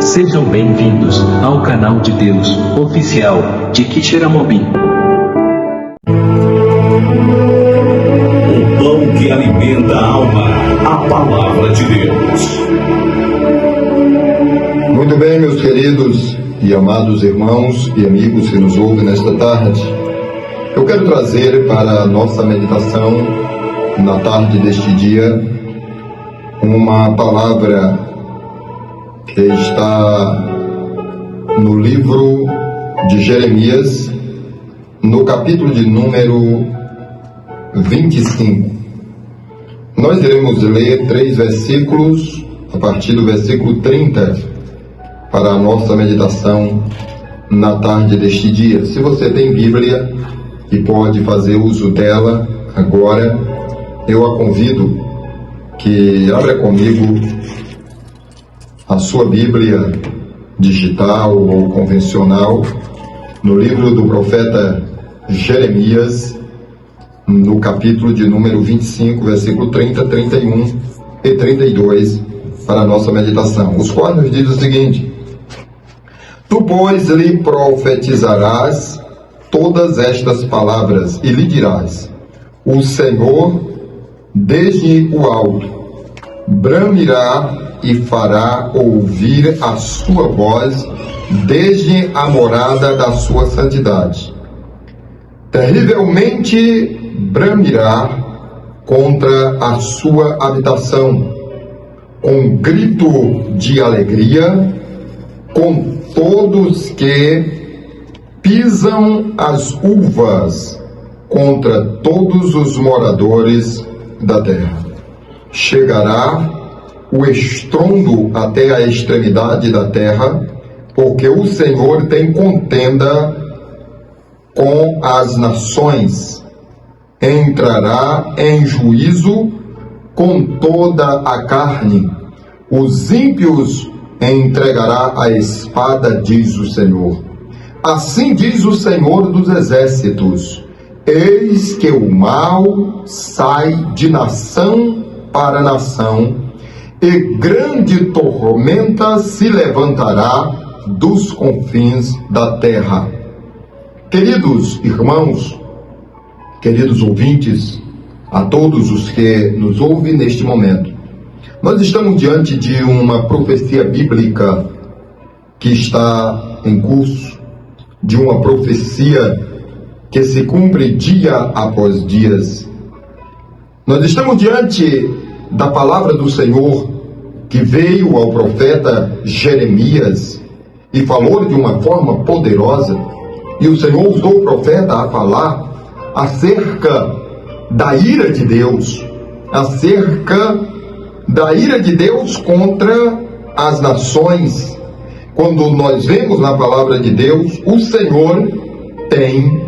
Sejam bem-vindos ao canal de Deus oficial de Quixeramobim. O pão que alimenta a alma, a palavra de Deus. Muito bem, meus queridos e amados irmãos e amigos que nos ouvem nesta tarde. Eu quero trazer para a nossa meditação na tarde deste dia uma palavra que está no livro de Jeremias, no capítulo de número 25. Nós iremos ler 3 versículos, a partir do versículo 30, para a nossa meditação na tarde deste dia. Se você tem Bíblia e pode fazer uso dela agora, eu a convido que abra comigo a sua Bíblia digital ou convencional no livro do profeta Jeremias, no capítulo de número 25, versículo 30, 31 e 32, para a nossa meditação, os quais nos diz o seguinte: Tu, pois, lhe profetizarás todas estas palavras e lhe dirás: O Senhor, desde o alto, bramirá e fará ouvir a sua voz desde a morada da sua santidade. Terrivelmente bramirá contra a sua habitação, com grito de alegria, com todos que pisam as uvas, contra todos os moradores da terra. Chegará o estrondo até a extremidade da terra, porque o Senhor tem contenda com as nações. Entrará em juízo com toda a carne. Os ímpios entregará a espada, diz o Senhor. Assim diz o Senhor dos exércitos: Eis que o mal sai de nação para nação, e grande tormenta se levantará dos confins da terra. Queridos irmãos, queridos ouvintes, a todos os que nos ouvem neste momento, nós estamos diante de uma profecia bíblica que está em curso, de uma profecia que se cumpre dia após dia. Nós estamos diante da palavra do Senhor que veio ao profeta Jeremias e falou de uma forma poderosa, e o Senhor usou o profeta a falar acerca da ira de Deus, acerca da ira de Deus contra as nações. Quando nós vemos na palavra de Deus, o Senhor tem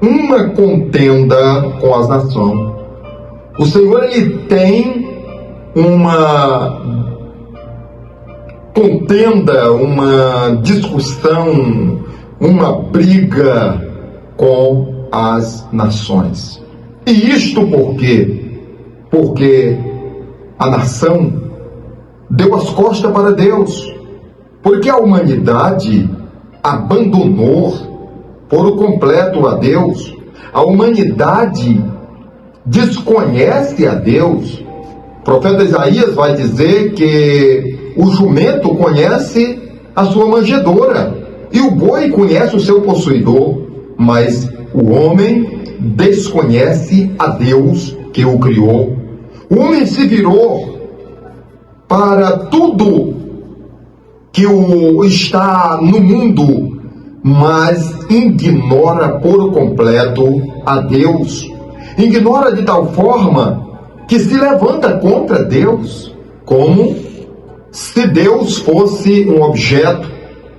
uma contenda com as nações. O Senhor, ele tem uma contenda, uma discussão, uma briga com as nações. E isto por quê? Porque a nação deu as costas para Deus, porque a humanidade abandonou por completo a Deus. A humanidade desconhece a Deus. O profeta Isaías vai dizer que o jumento conhece a sua manjedoura e o boi conhece o seu possuidor, mas o homem desconhece a Deus que o criou. O homem se virou para tudo que está no mundo, mas ignora por completo a Deus. Ignora de tal forma que se levanta contra Deus, como se Deus fosse um objeto,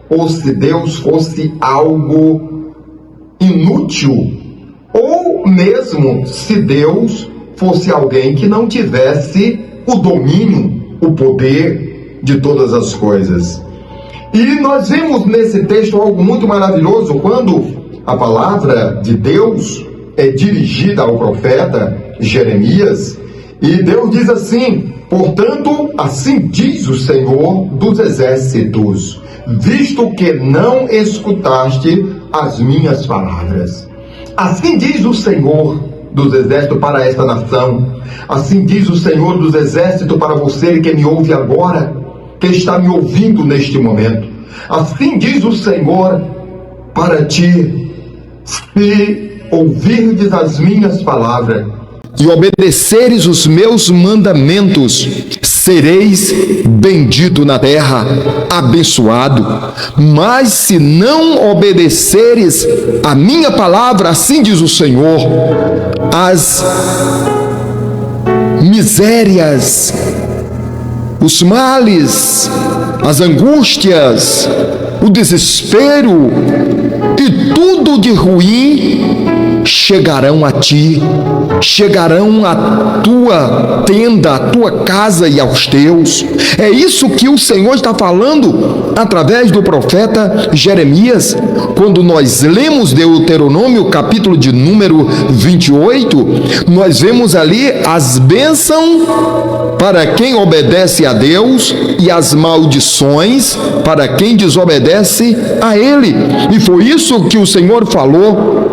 ou se Deus fosse algo inútil, ou mesmo se Deus fosse alguém que não tivesse o domínio, o poder de todas as coisas. E nós vemos nesse texto algo muito maravilhoso, quando a palavra de Deus é dirigida ao profeta Jeremias, e Deus diz assim: Portanto, assim diz o Senhor dos Exércitos, visto que não escutaste as minhas palavras. Assim diz o Senhor dos Exércitos para esta nação. Assim diz o Senhor dos Exércitos para você que me ouve agora, que está me ouvindo neste momento. Assim diz o Senhor para ti: se ouvirdes as minhas palavras e obedeceres os meus mandamentos, sereis bendito na terra, abençoado. Mas se não obedeceres a minha palavra, assim diz o Senhor, as misérias, os males, as angústias, o desespero e tudo de ruim chegarão a ti, chegarão à tua tenda, à tua casa e aos teus. É isso que o Senhor está falando através do profeta Jeremias. Quando nós lemos Deuteronômio, capítulo de número 28, nós vemos ali as bênçãos para quem obedece a Deus e as maldições para quem desobedece a Ele. E foi isso que o Senhor falou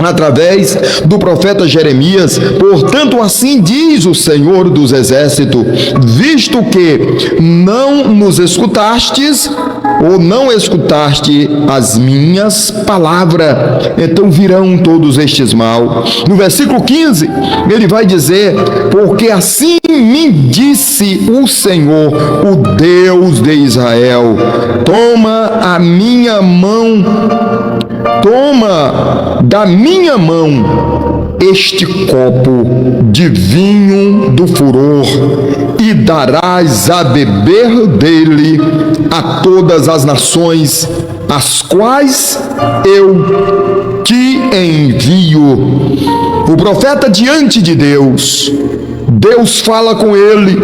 através do profeta Jeremias. Portanto, assim diz o Senhor dos Exércitos, visto que não nos escutastes, ou não escutaste as minhas palavras, então virão todos estes mal. No versículo 15, ele vai dizer: porque assim me disse o Senhor, o Deus de Israel, toma a minha mão, toma da minha mão este copo de vinho do furor e darás a beber dele a todas as nações, as quais eu te envio. O profeta diante de Deus, Deus fala com ele,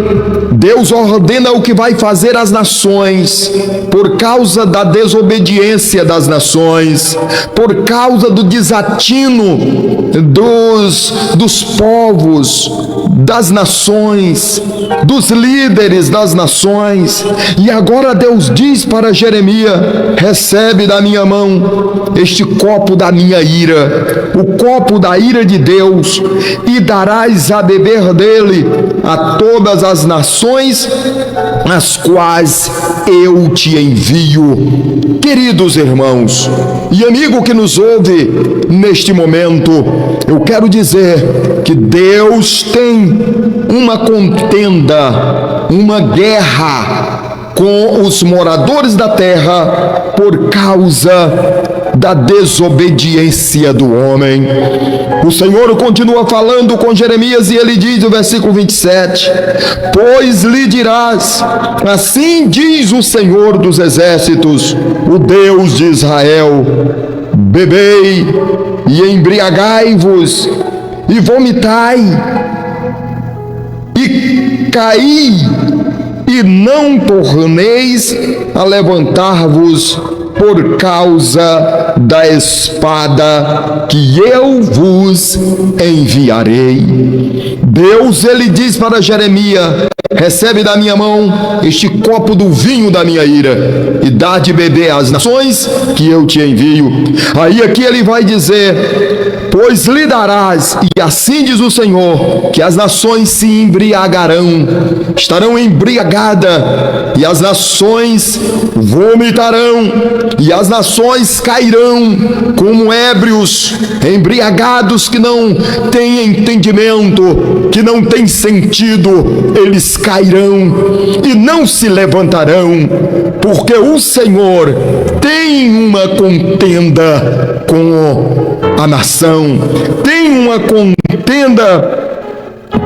Deus ordena o que vai fazer às nações, por causa da desobediência das nações, por causa do desatino dos povos, das nações, dos líderes das nações. E agora Deus diz para Jeremias: recebe da minha mão este copo da minha ira, o copo da ira de Deus, e darás a beber dele a todas as nações, as quais eu te envio. Queridos irmãos e amigo que nos ouve neste momento, eu quero dizer que Deus tem uma contenda, uma guerra com os moradores da terra por causa da desobediência do homem. O Senhor continua falando com Jeremias e ele diz no versículo 27: pois lhe dirás, assim diz o Senhor dos Exércitos, o Deus de Israel, bebei e embriagai-vos e vomitai e caí, e não torneis a levantar-vos por causa da espada que eu vos enviarei. Deus, ele diz para Jeremias: recebe da minha mão este copo do vinho da minha ira e dá de beber às nações que eu te envio. Aí aqui ele vai dizer: pois lhe darás, e assim diz o Senhor, que as nações se embriagarão, estarão embriagadas, e as nações vomitarão, e as nações cairão como ébrios, embriagados, que não têm entendimento, que não têm sentido. Eles cairão e não se levantarão, porque o Senhor tem uma contenda com a nação, tem uma contenda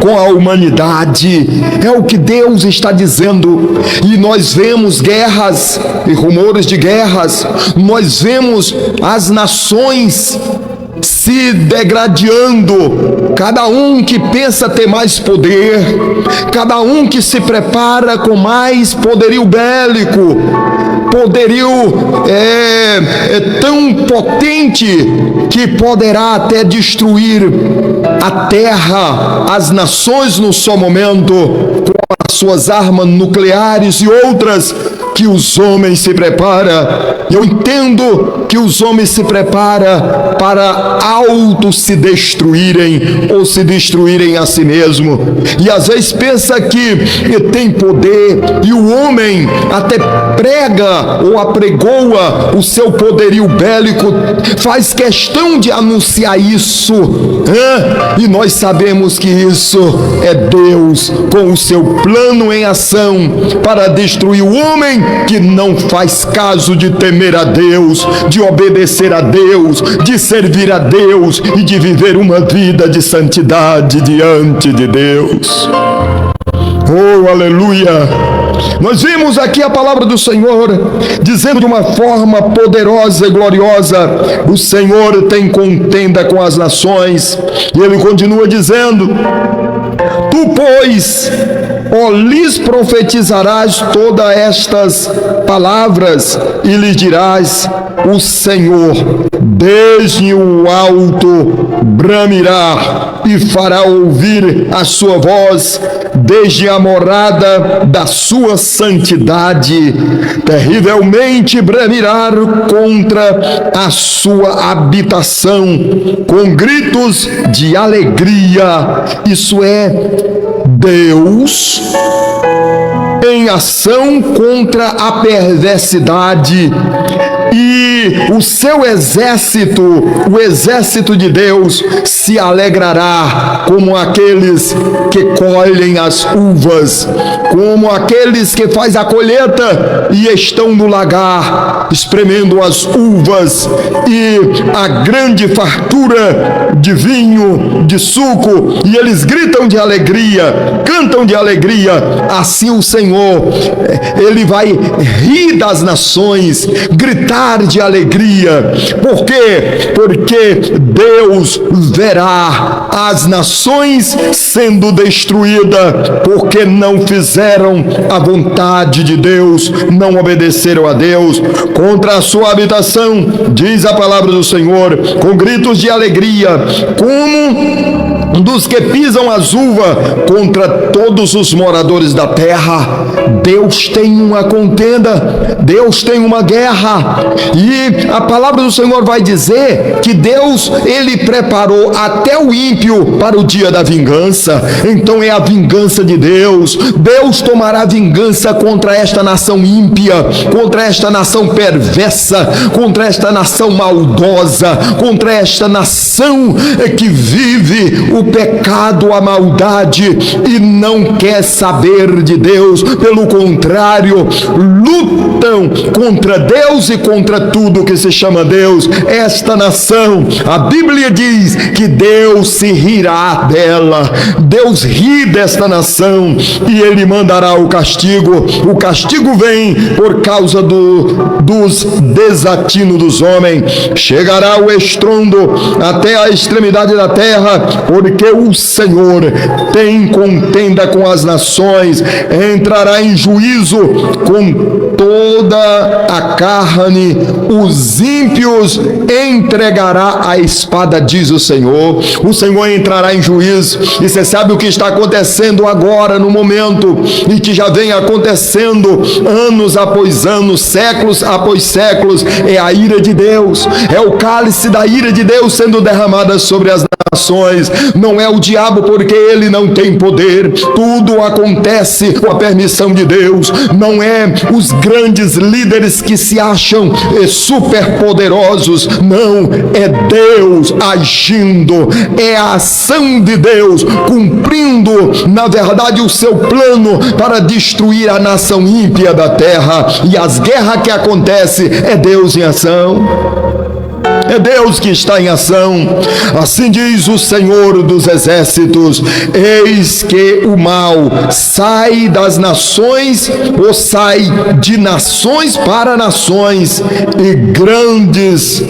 com a humanidade. É o que Deus está dizendo. E nós vemos guerras e rumores de guerras, nós vemos as nações se degradando, cada um que pensa ter mais poder, cada um que se prepara com mais poderio bélico, poderio tão potente que poderá até destruir a terra, as nações no seu momento. as suas armas nucleares e outras que os homens se preparam. Eu entendo que os homens se preparam para se destruírem ou se destruírem a si mesmo. E às vezes pensa que tem poder, e o homem até prega ou apregoa o seu poderio bélico, faz questão de anunciar isso, e nós sabemos que isso é Deus com o seu plano em ação para destruir o homem que não faz caso de temer a Deus, de obedecer a Deus, de servir a Deus e de viver uma vida de santidade diante de Deus. Oh, aleluia! Nós vimos aqui a palavra do Senhor dizendo de uma forma poderosa e gloriosa: o Senhor tem contenda com as nações. E ele continua dizendo: tu, pois, lhes profetizarás todas estas palavras e lhes dirás: o Senhor desde o alto bramirá e fará ouvir a sua voz desde a morada da sua santidade, terrivelmente bramirá contra a sua habitação com gritos de alegria. Isso é Deus em ação contra a perversidade. E o seu exército, o exército de Deus, se alegrará como aqueles que colhem as uvas, como aqueles que faz a colheita e estão no lagar espremendo as uvas e a grande fartura de vinho, de suco, e eles gritam de alegria, cantam de alegria. Assim o Senhor, ele vai rir das nações, gritar de alegria. Por quê? Porque Deus verá as nações sendo destruídas porque não fizeram a vontade de Deus, não obedeceram a Deus. Contra a sua habitação, diz a palavra do Senhor, com gritos de alegria, como dos que pisam as uvas, contra todos os moradores da terra. Deus tem uma contenda, Deus tem uma guerra, e a palavra do Senhor vai dizer que Deus, ele preparou até o ímpio para o dia da vingança. Então é a vingança de Deus. Deus tomará vingança contra esta nação ímpia, contra esta nação perversa, contra esta nação maldosa, contra esta nação que vive o pecado, a maldade e não quer saber de Deus. Pelo contrário, lutam contra Deus e contra tudo que se chama Deus. Esta nação, a Bíblia diz que Deus se rirá dela. Deus ri desta nação e ele mandará o castigo. O castigo vem por causa dos desatinos dos homens. Chegará o estrondo até a extremidade da terra, porque o Senhor tem contenda com as nações, entrará em juízo com toda a carne, os ímpios entregará a espada, diz o Senhor. O Senhor entrará em juízo. E você sabe o que está acontecendo agora, no momento, e que já vem acontecendo anos após anos, séculos após séculos. É a ira de Deus, é o cálice da ira de Deus sendo derramada sobre as nações. Não é o diabo, porque ele não tem poder. Tudo acontece com a permissão de Deus. Não é os grandes líderes que se acham super poderosos. Não, é Deus agindo. É a ação de Deus cumprindo, na verdade, o seu plano para destruir a nação ímpia da terra. E as guerras que acontecem é Deus em ação. É Deus que está em ação. Assim diz o Senhor dos exércitos: eis que o mal sai das nações, ou sai de nações para nações, e grandes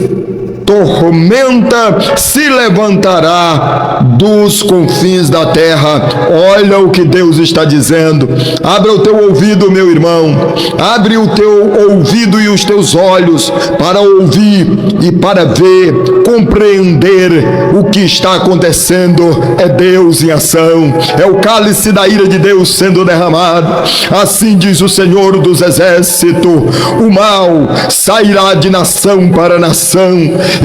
tormenta se levantará dos confins da terra. Olha o que Deus está dizendo. Abra o teu ouvido, meu irmão. Abre o teu ouvido e os teus olhos para ouvir e para ver, compreender o que está acontecendo. É Deus em ação. É o cálice da ira de Deus sendo derramado. Assim diz o Senhor dos Exércitos: o mal sairá de nação para nação,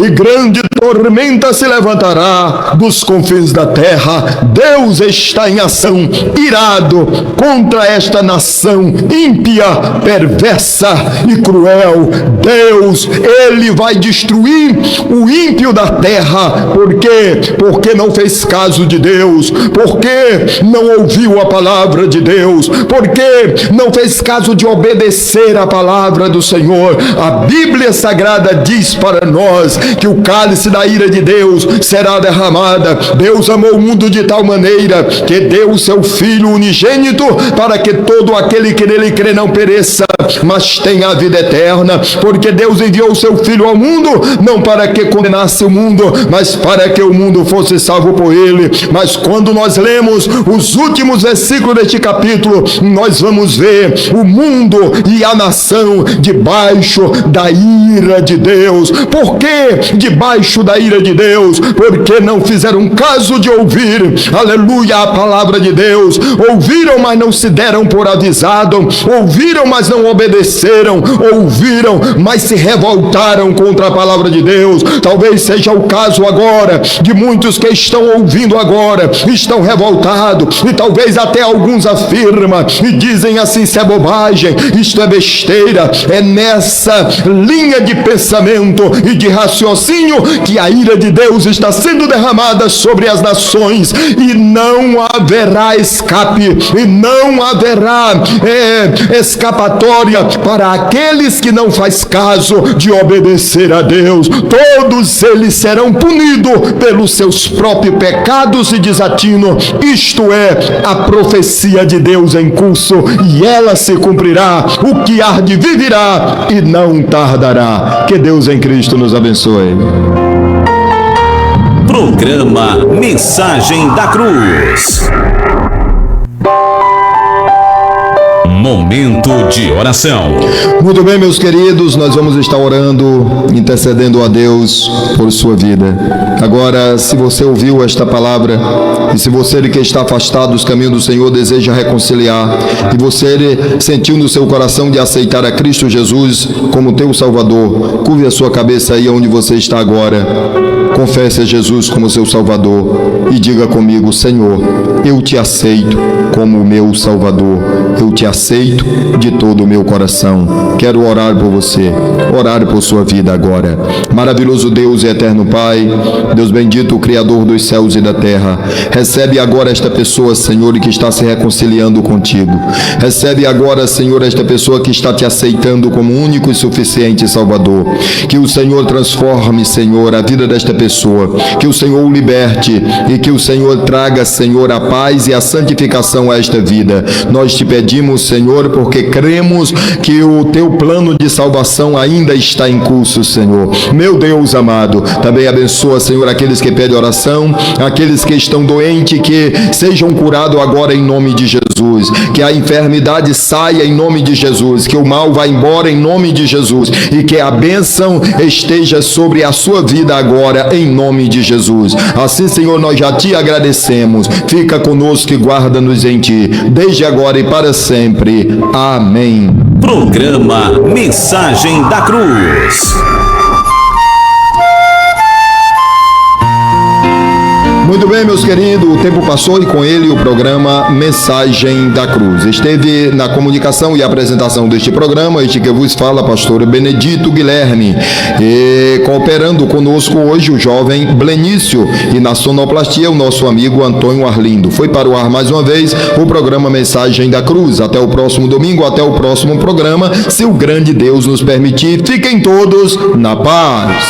e grande tormenta se levantará dos confins da terra. Deus está em ação, irado contra esta nação ímpia, perversa e cruel. Deus, Ele vai destruir o ímpio da terra. Por quê? Porque não fez caso de Deus, porque não ouviu a palavra de Deus, porque não fez caso de obedecer a palavra do Senhor. A Bíblia Sagrada diz para nós que o cálice da ira de Deus será derramada. Deus amou o mundo de tal maneira que deu o seu Filho unigênito, para que todo aquele que nele crê não pereça, mas tenha a vida eterna. Porque Deus enviou o seu Filho ao mundo, não para que condenasse o mundo, mas para que o mundo fosse salvo por ele. Mas quando nós lemos os últimos versículos deste capítulo, nós vamos ver o mundo e a nação debaixo da ira de Deus. Por que debaixo da ira de Deus? Porque não fizeram caso de ouvir, aleluia, a palavra de Deus. Ouviram, mas não se deram por avisado. Ouviram, mas não obedeceram. Ouviram, mas se revoltaram contra a palavra de Deus. Talvez seja o caso agora de muitos que estão ouvindo agora, estão revoltados, e talvez até alguns afirmam e dizem assim: isso é bobagem, isto é besteira. É nessa linha de pensamento e de raciocínio que a ira de Deus está sendo derramada sobre as nações, e não haverá escape, e não haverá escapatória para aqueles que não faz caso de obedecer a Deus. Todos eles serão punidos pelos seus próprios pecados e desatino. Isto é a profecia de Deus em curso, e ela se cumprirá. O que há de vir virá e não tardará. Que Deus em Cristo nos abençoe. Programa Mensagem da Cruz. Momento de oração. Muito bem, meus queridos, nós vamos estar orando, intercedendo a Deus por sua vida. Agora, se você ouviu esta palavra, e se você que está afastado dos caminhos do Senhor deseja reconciliar, e você sentiu no seu coração de aceitar a Cristo Jesus como teu Salvador, curve a sua cabeça aí onde você está agora. Confesse a Jesus como seu Salvador e diga comigo: Senhor, eu te aceito como o meu Salvador. Eu te aceito de todo o meu coração. Quero orar por você, orar por sua vida agora. Maravilhoso Deus e eterno Pai, Deus bendito, o Criador dos céus e da terra, recebe agora esta pessoa, Senhor, que está se reconciliando contigo. Recebe agora, Senhor, esta pessoa que está te aceitando como único e suficiente Salvador. Que o Senhor transforme, Senhor, a vida desta pessoa. Que o Senhor o liberte e que o Senhor traga, Senhor, a paz e a santificação a esta vida. Nós te pedimos, Senhor, porque cremos que o teu plano de salvação ainda está em curso, Senhor. Meu Deus amado, também abençoa, Senhor, aqueles que pedem oração, aqueles que estão doentes, que sejam curados agora em nome de Jesus. Que a enfermidade saia em nome de Jesus, que o mal vá embora em nome de Jesus, e que a bênção esteja sobre a sua vida agora em nome de Jesus. Assim, Senhor, nós já te agradecemos. Fica conosco e guarda-nos em ti, desde agora e para sempre. Amém. Programa Mensagem da Cruz. Muito bem, meus queridos, o tempo passou e com ele o programa Mensagem da Cruz. Esteve na comunicação e apresentação deste programa este que vos fala, pastor Benedito Guilherme, e cooperando conosco hoje o jovem Blenício, e na sonoplastia o nosso amigo Antônio Arlindo. Foi para o ar mais uma vez o programa Mensagem da Cruz. Até o próximo domingo, até o próximo programa, se o grande Deus nos permitir. Fiquem todos na paz.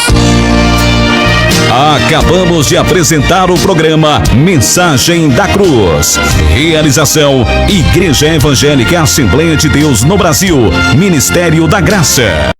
Acabamos de apresentar o programa Mensagem da Cruz. Realização: Igreja Evangélica Assembleia de Deus no Brasil, Ministério da Graça.